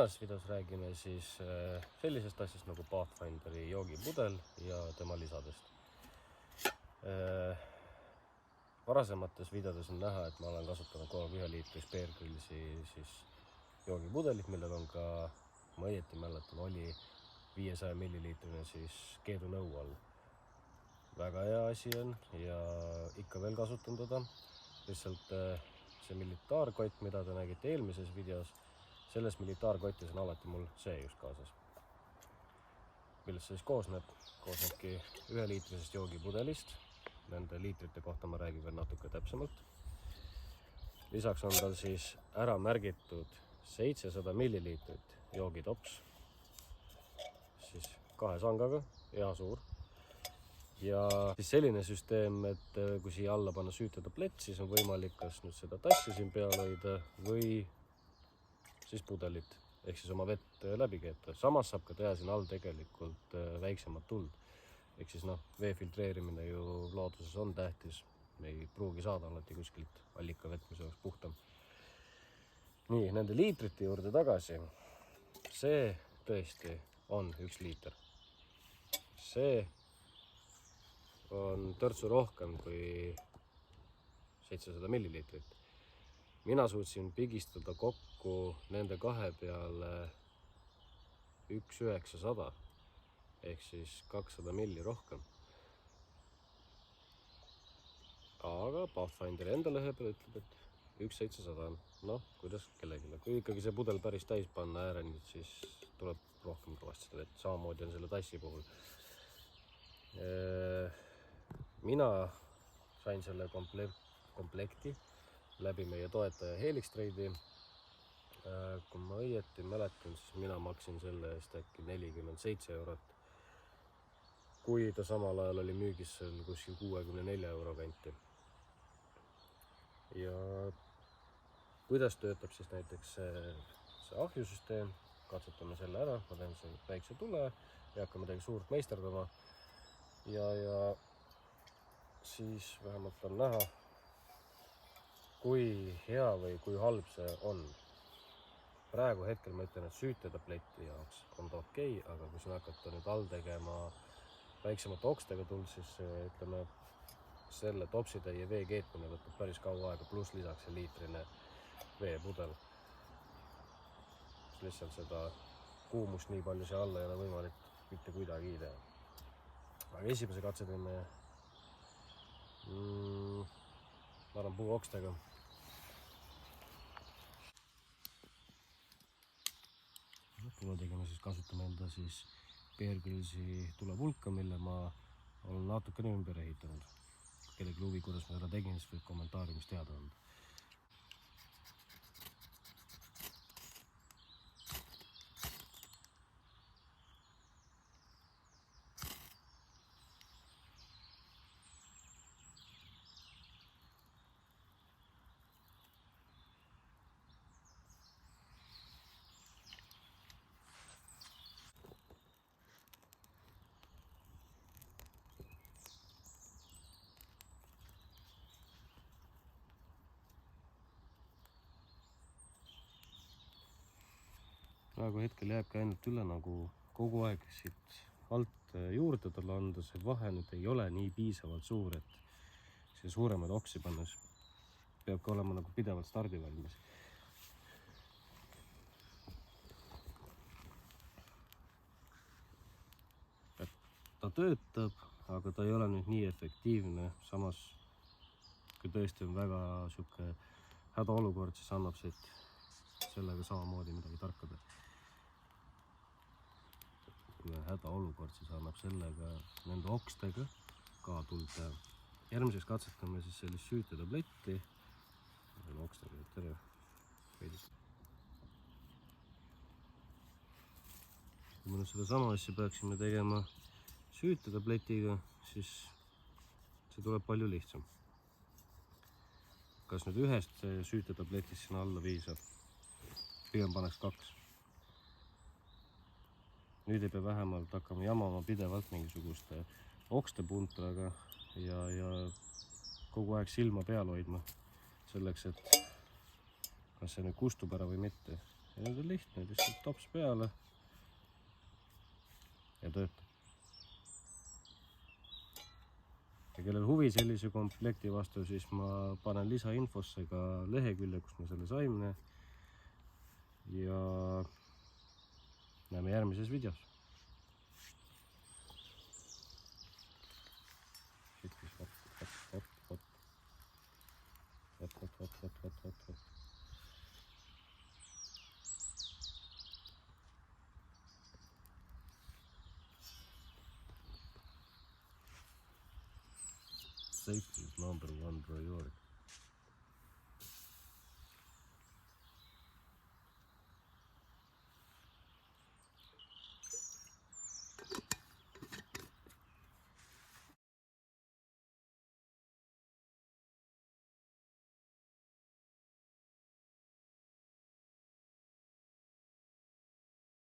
tänases videos räägime siis sellisest asjast nagu Pathfinderi joogipudel ja tema lisadest. Varasemates videodes on näha, et ma olen kasutanud kogu aeg 1 liitris Bear Grillsi siis joogipudelit, millel on ka, ma õieti mäletan, oli 500 milliliitrine siis keedunõu all. Väga hea asi on ja ikka veel kasutan teda. Lihtsalt see militaarkott, mida te nägite eelmises videos, selles militaarkotis on alati mul see just kaasas. Millest see siis koosnebki 1 liitrisest joogipudelist. Nende liitrite kohta ma räägin veel natuke täpsemalt. Lisaks on tal siis ära märgitud 700 milliliitrit joogitops. Siis 2 sangaga, hea suur. Ja siis selline süsteem, et kui siia alla panna süütetablett, siis on võimalik kas nüüd seda tassi siin peal hoida või siis pudelit, ehk siis oma vett läbi keeta. Samas saab ka teha siin all tegelikult väiksemat tuld. Ehk siis vee filtreerimine ju looduses on tähtis. Me ei pruugi saada alati kuskilt allikavett, mis oleks puhtam. Nii, nende liitrite juurde tagasi. See tõesti on 1 liiter. See on törtsu rohkem kui 700 milliliitrit. Mina suutsin pigistada kokku nende kahe peale 1,900 ehk siis 200 milli rohkem. Aga Pathfinderi enda lehe peal ütleb, et 1,700 on. Kuidas kellegile. Kui ikkagi see pudel päris täis panna ääreni, siis tuleb rohkem kõvasti seda vett. Samamoodi on selle tassi puhul. Mina sain selle komplekti läbi meie toetaja Helix Trade'i. Kui ma õieti mäletan, siis mina maksin selle eest äkki 47 eurot. Kui ta samal ajal oli müügis kuskil 64 euro kanti. Ja kuidas töötab siis näiteks see ahjusüsteem? Katsetame selle ära, ma teen selle väikse tule, ei hakka midagi suurt meisterdama. Ja siis vähemalt on näha, kui hea või kui halb see on. Praegu hetkel ma ütlen, et süütetableti jaoks on ta okei, aga kui siin hakata nüüd all tegema väiksemate okstega tuld, siis ütleme, selle topsitäie vee keetmine võtab päris kaua aega, pluss lisaks see liitrine veepudel. Lihtsalt seda kuumust nii palju siia alla ei ole võimalik mitte kuidagi teha. Aga esimese katse teeme ma arvan puuokstega. Tule tegema siis kasutame enda siis Bear Grillsi tulepulka, mille ma olen natukene ümber ehitanud. Kui kellegi huvi, kuidas ma seda tegin, siis võib kommentaariumis teada anda. Praegu hetkel jääbki ainult üle nagu kogu aeg siit alt juurde talle anda. See vahe nüüd ei ole nii piisavalt suur, et see suuremaid oksi pannes peabki olema nagu pidevalt stardivalmis. Ta töötab, aga ta ei ole nüüd nii efektiivne. Samas, kui tõesti on väga siuke hädaolukord, siis annab siit sellega samamoodi midagi tarkada. Kui on hädaolukord, siis annab sellega nende okstega ka tuld teha. Järgmiseks katsetame siis sellist süütetabletti. Okstega tere. Kui me nüüd seda sama asja peaksime tegema süütetabletiga, siis see tuleb palju lihtsam. Kas nüüd ühest süütetabletist sinna alla piisab? Pigem paneks 2. Nüüd ei pea vähemalt hakkama jamama pidevalt mingisuguste okste puntraga ja kogu aeg silma peal hoidma selleks, et kas see nüüd kustub ära või mitte. ja nüüd on lihtne, lihtsalt tops peale ja töötab. Ja kellel huvi sellise komplekti vastu, siis ma panen lisainfosse ka lehekülje, kus me selle saime. Ja näeme järgmises videos. Võt. Safety is number one priority.